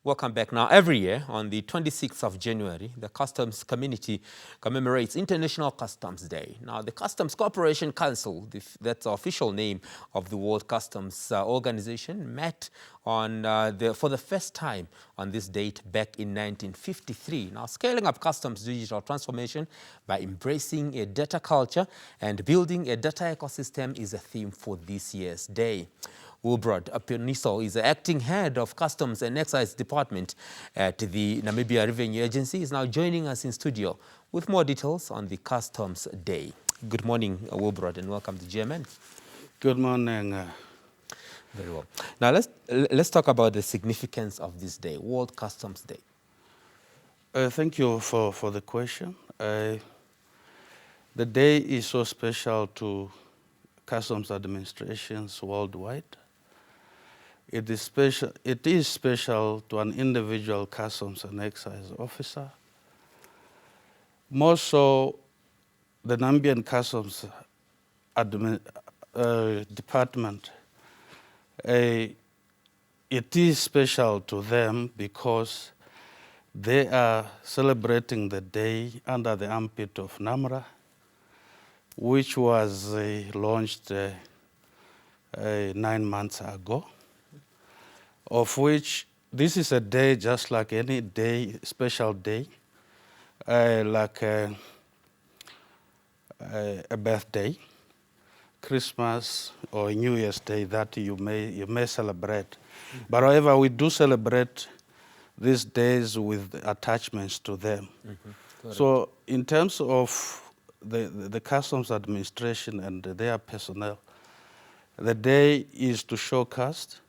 Welcome back. Now, every year on the 26th of January, the customs community commemorates International Customs Day. Now, the Customs Cooperation Council, that's the official name of the World Customs Organization, met for the first time on this date back in 1953. Now, scaling up customs digital transformation by embracing a data culture and building a data ecosystem is a theme for this year's day. Wilbrod Aponiso is the acting head of Customs and Excise Department at the Namibia Revenue Agency. He is now joining us in studio with more details on the Customs Day. Good morning, Wilbrod, and welcome to GMN. Good morning. Very well. Now let's talk about the significance of this day, World Customs Day. Thank you for the question. The day is so special to customs administrations worldwide. It is special to an individual customs and excise officer. More so, the Namibian Customs Department. It is special to them because they are celebrating the day under the armpit of NAMRA, which was launched 9 months ago, of which this is a day just like any day, special day, like a birthday, Christmas or New Year's Day that you may celebrate. Mm-hmm. But however, we do celebrate these days with attachments to them. Mm-hmm. So in terms of the customs administration and their personnel, the day is to showcase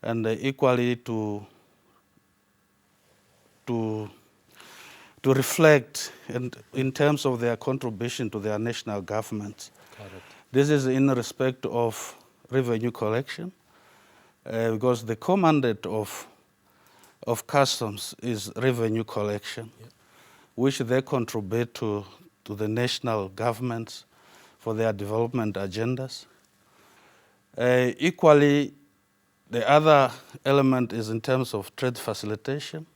and equally to reflect in terms of their contribution to their national government. Correct. This is in respect of revenue collection, because the core mandate of customs is revenue collection, yeah, which they contribute to the national governments for their development agendas. Equally, the other element is in terms of trade facilitation,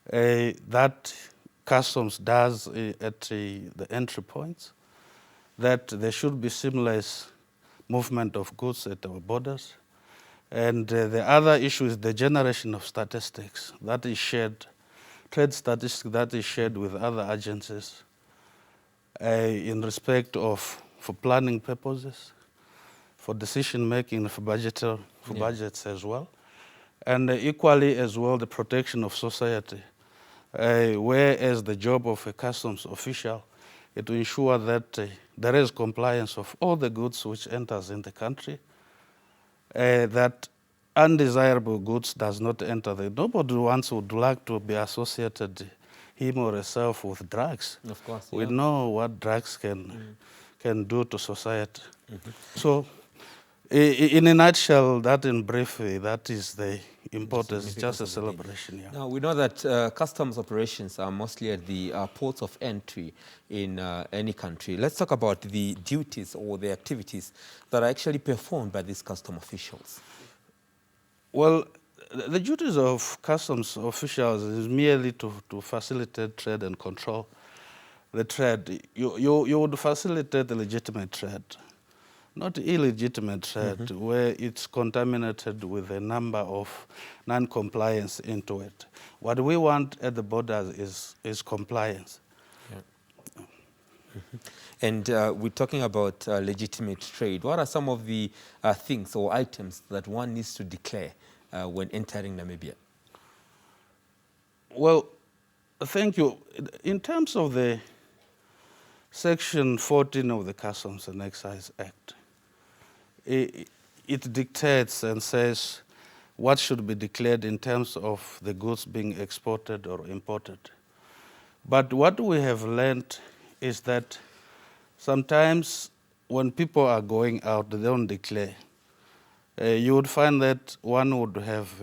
that customs does at the entry points, that there should be seamless movement of goods at our borders. And the other issue is the generation of statistics that is shared, trade statistics that is shared with other agencies in respect of, for planning purposes, for decision making, for budgets as well, and equally as well the protection of society, whereas the job of a customs official is to ensure that there is compliance of all the goods which enters in the country, that undesirable goods does not enter. Nobody would like to be associated, him or herself, with drugs. Of course, we know what drugs can do to society. Mm-hmm. So, in a nutshell, that in brief, that is the importance, just a celebration. Yeah. Now, we know that customs operations are mostly at the ports of entry in any country. Let's talk about the duties or the activities that are actually performed by these custom officials. Well, the duties of customs officials is merely to facilitate trade and control the trade. You would facilitate the legitimate trade, not illegitimate trade, mm-hmm, where it's contaminated with a number of non-compliance into it. What we want at the borders is compliance. Yeah. Mm-hmm. And we're talking about legitimate trade. What are some of the things or items that one needs to declare when entering Namibia? Well, thank you. In terms of the Section 14 of the Customs and Excise Act, it dictates and says what should be declared in terms of the goods being exported or imported. But what we have learned is that sometimes when people are going out, they don't declare. You would find that one would have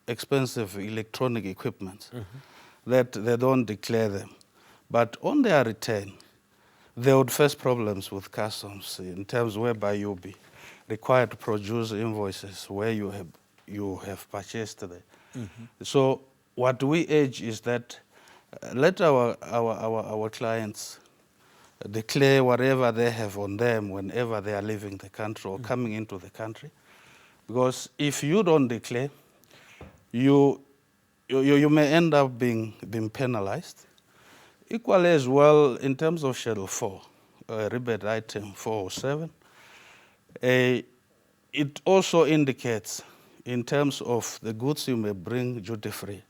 expensive electronic equipment, mm-hmm, that they don't declare them. But on their return, they would face problems with customs in terms whereby you'll be required to produce invoices where you have purchased So what we urge is that let our clients declare whatever they have on them whenever they are leaving the country or coming into the country. Because if you don't declare, you may end up being penalized. Equally as well, in terms of Schedule 4, rebate item 407, it also indicates in terms of the goods you may bring duty-free,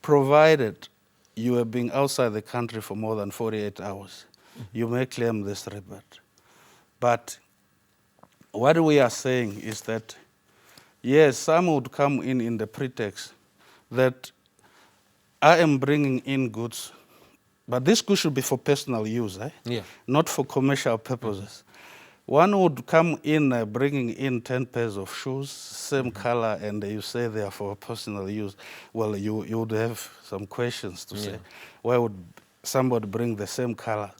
provided you have been outside the country for more than 48 hours, you may claim this rebate. But what we are saying is that, yes, some would come in the pretext that I am bringing in goods, but this goods should be for personal use, not for commercial purposes. One would come in bringing in 10 pairs of shoes, same color, and you say they are for personal use. Well, you would have some questions to say, why would somebody bring the same color?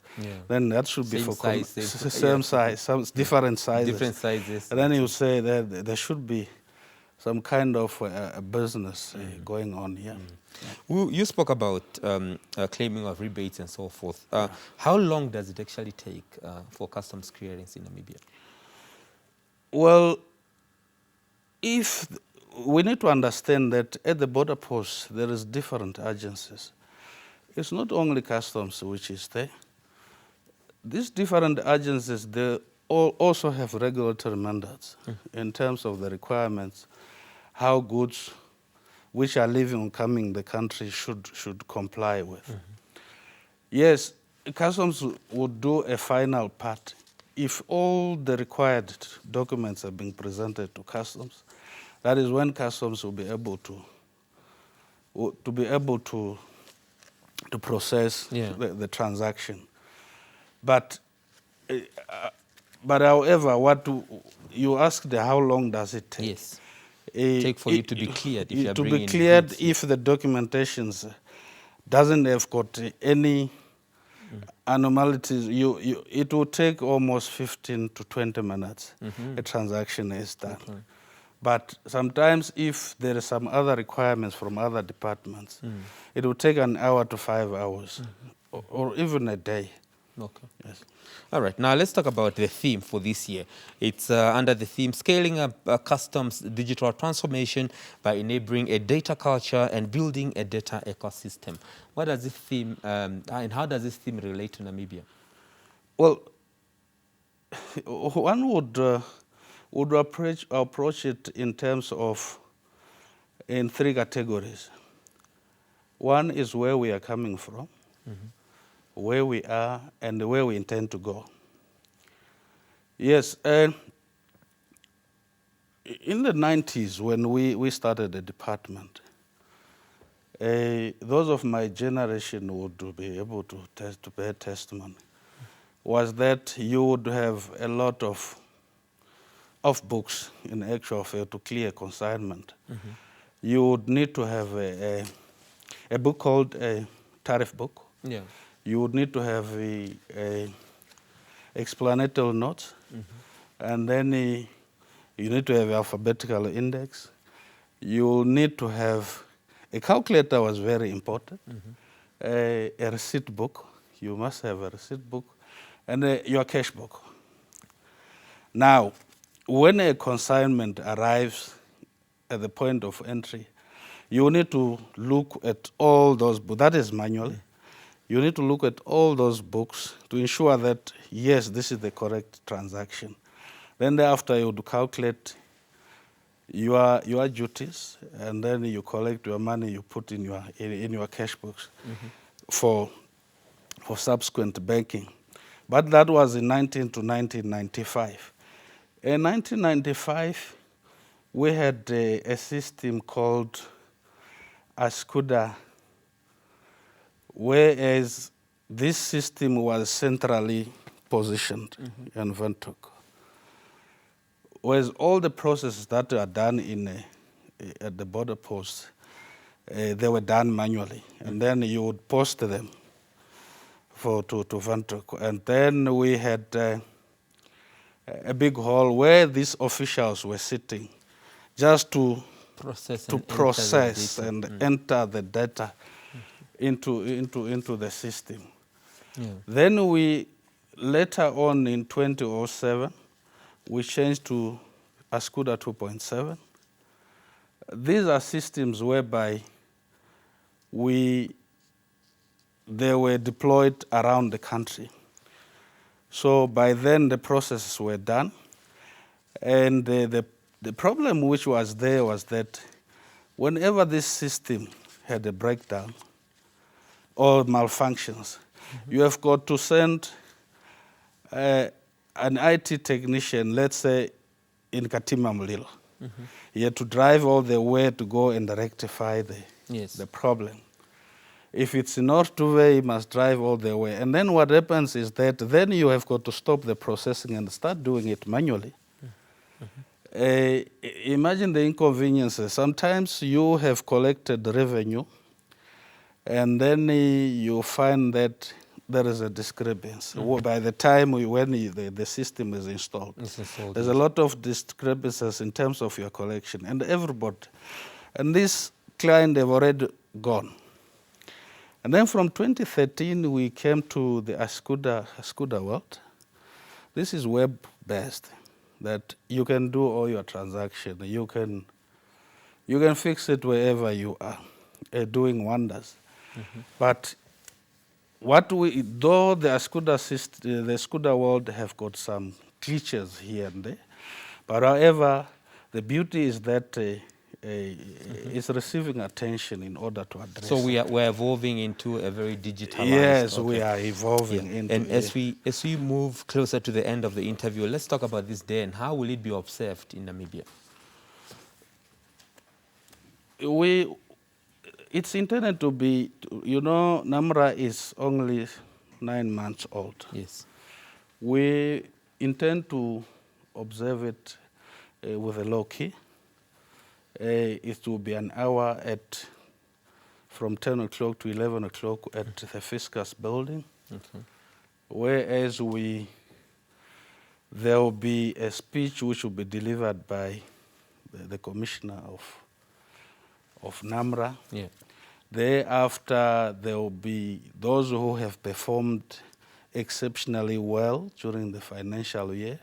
Then that should be Same for size, same size, some different sizes. Different sizes. And then you say that there should be some kind of a business going on here. You spoke about claiming of rebates and so forth. How long does it actually take for customs clearance in Namibia? Well, if we need to understand that at the border posts there is different agencies. It's not only customs which is there. These different agencies, they also have regulatory mandates in terms of the requirements, how goods which are leaving or coming the country should comply with. Yes, customs would do a final part if all the required documents have been presented to customs. That is when customs will be able to process the transaction. But however, what you asked, how long does it take? Yes. Take for you to be cleared if you are to bringing be cleared goods. If the documentations doesn't have got any anomalies, it will take almost 15 to 20 minutes. A transaction is done. But sometimes if there are some other requirements from other departments, it will take an hour to 5 hours or even a day. Okay. Yes. All right. Now let's talk about the theme for this year. It's under the theme Scaling Up Customs Digital Transformation by Enabling a Data Culture and Building a Data Ecosystem. What does this theme, and how does this theme relate to Namibia? Well, one would approach it in terms of in three categories. One is where we are coming from, where we are, and where we intend to go. Yes, in the 90s when we started the department, those of my generation would be able to bear testimony, was that you would have a lot of books in actual fact to clear consignment. You would need to have a book called a tariff book. Yeah. You would need to have a explanatory notes, and then you need to have alphabetical index. You need to have a calculator, was very important. A receipt book. You must have a receipt book, and your cash book. Now, when a consignment arrives at the point of entry, you need to look at all those books. That is manually. You need to look at all those books to ensure that, yes, this is the correct transaction. Then thereafter, you would calculate your duties, and then you collect your money you put in your cash books for subsequent banking. But that was in 1995. In 1995, we had a system called Ascuda, whereas this system was centrally positioned in Windhoek. Whereas all the processes that are done at the border posts, they were done manually, and then you would post them to Windhoek. And then we had a big hall where these officials were sitting just to process and enter the data into the system. Yeah. Then we, later on in 2007, we changed to ASCUDA 2.7. These are systems whereby they were deployed around the country. So by then the processes were done. And the problem which was there was that whenever this system had a breakdown or malfunctions, you have got to send an IT technician, let's say in Katima Mulilo. He had to drive all the way to go and rectify the problem. If it's in North Tuve, he must drive all the way. And then what happens is that then you have got to stop the processing and start doing it manually. Imagine the inconveniences. Sometimes you have collected revenue, and then you find that there is a discrepancy. By the time when the system is installed, there's a lot of discrepancies in terms of your collection, and everybody. And this client have already gone. And then from 2013, we came to the ASCUDA world. This is web-based, that you can do all your transactions. You can fix it wherever you are, doing wonders. But though the ASCUDA world have got some glitches here and there, but however, the beauty is that it's receiving attention in order to address. So we're evolving into a very digitalized. Yes, we are evolving into. And as we move closer to the end of the interview, let's talk about this day and how will it be observed in Namibia? It's intended to be, NAMRA is only 9 months old. Yes. We intend to observe it with a low key. It will be an hour from 10 o'clock to 11 o'clock at the Fiscus building. Okay. Whereas there will be a speech which will be delivered by the commissioner of NAMRA. Yeah. Thereafter, there will be those who have performed exceptionally well during the financial year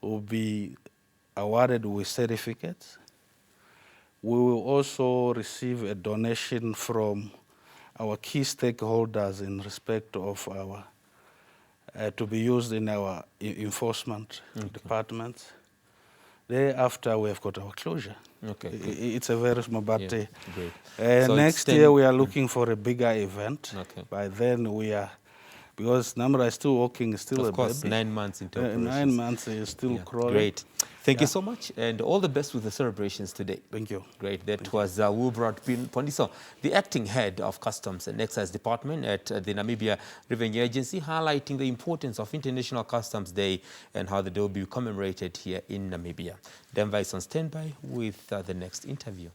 will be awarded with certificates. We will also receive a donation from our key stakeholders in respect of our, to be used in our enforcement departments. Thereafter, we have got our closure. Okay. It's a very small, but great. So next year we are looking for a bigger event. Okay. By then we are, because NAMRA is still working, still of course, baby. 9 months into operations. 9 months is still crawling. Great. Thank you so much, and all the best with the celebrations today. Thank you. Great. That was Wilbrod Pondiso, the acting head of Customs and Excise Department at the Namibia Revenue Agency, highlighting the importance of International Customs Day and how the day will be commemorated here in Namibia. Denver is on standby with the next interview.